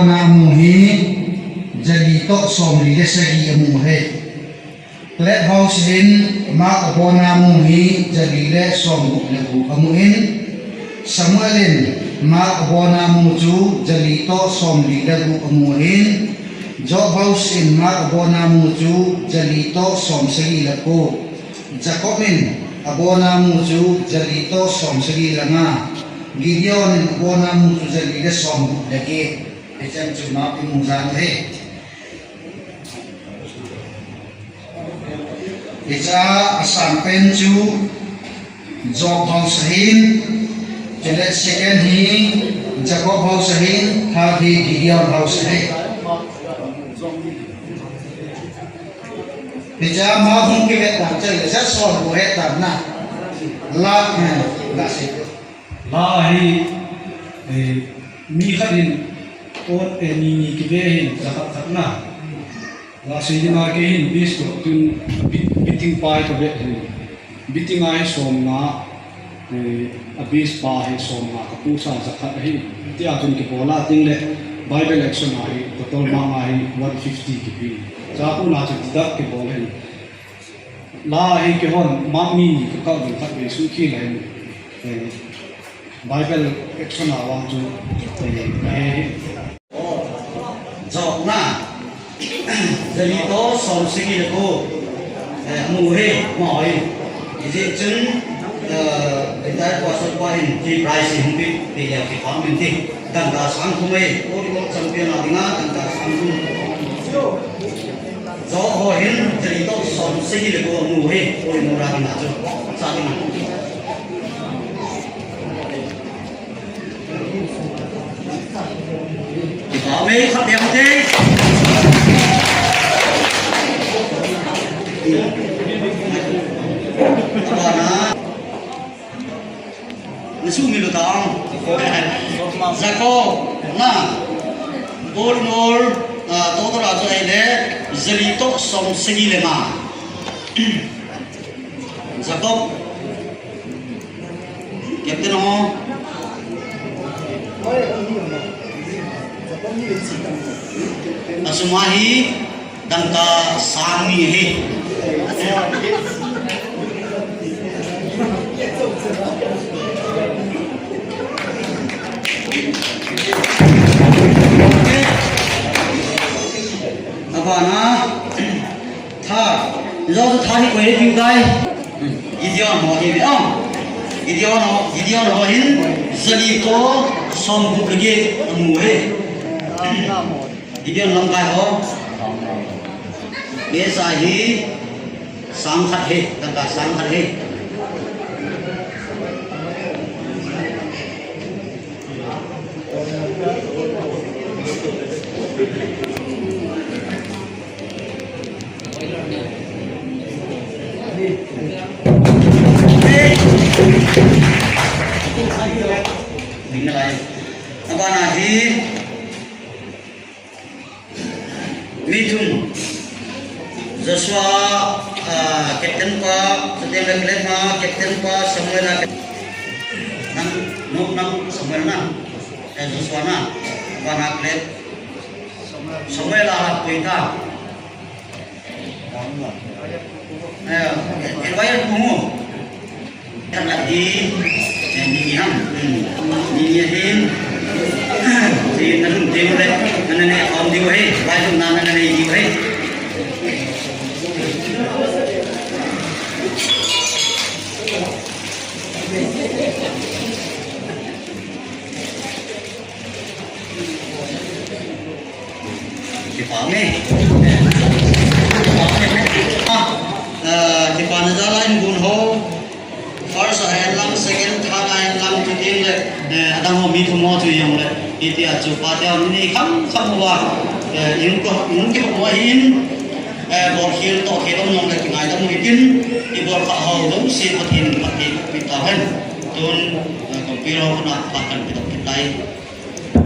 namu hi jadi tok som li segi amu he let house in ma abona mu hi jadi le som le bu amu in samuelin ma abona mu ju jadi tok som li le bu amu in job house in ma abona mu ju jadi tok som segi le ko jacobin abona mu ju jadi tok som segi le nga Gideon abona mu ju jadi le som le ke Ecem cuma pimuzan he. Eca asam penju job house hin, jadi second hi Jacob house hin, third hi Gideon house he. Eca mahung ke betam cel, saya sol buat tam na, lah nggak sih. Lah hi mihadin और एनी की बेहिन जगत तकना लासी दिना के हिन बीस को तुम बिटिंग पाए तो बिटिंग आए सोमना बीस पाए सोमना का पूसा जगत ही त्या तुम के बोला तिंगले बाइबल इलेक्शन आई तो तोल मांग आई 150 की भी जापू ना तो दक के बोले ला ही के होन मामी का दिन तक भी सुखी ले बाइबल इलेक्शन आवाम जो Jok na jadi to som segi ko muhe moi jadi chun kita kuasa kuahin di price himpi di yang kita minti dan dah sangkumai orang champion adinga dan dah sangkum jok hoin jadi to som segi ko muhe orang murah na jo saat ini Kami khắp đẹp thế. Apa na? Nesu milu tang. Zako na. Nol todo razo ini zelito som segi lema. Zako. Captain ho. Asumahi dan ka sami he. Apa na? Tha, lo tu tha ni kau ni piu kai. Gideon ho ni am. Gideon ho hin zali ko som bu lagi amu he. Gideon lam kai ho. Esa hi sang khat he, dan ka sang khat he. Ini lain. Apa nahi? Midun Joshua Captain pa setiap level ma Captain pa Samuel na nang Samuel na Joshua na para klet Samuel lah kita elwayan pungu kan lagi ni ham ni hin si nanun diu le nanane om diu he bai lu nan nanane diu he Kipame Kipane jalan gun ho first and lam second third and lam to tin le adang ho mi thu mo tu yang le iti a chu pa tia ni kham wa yung ke mo hin bor khil to ke dom nong le ngai dom ni tin I bor kha ho dom si patin pati pita hen tun kompiro na pakan pitai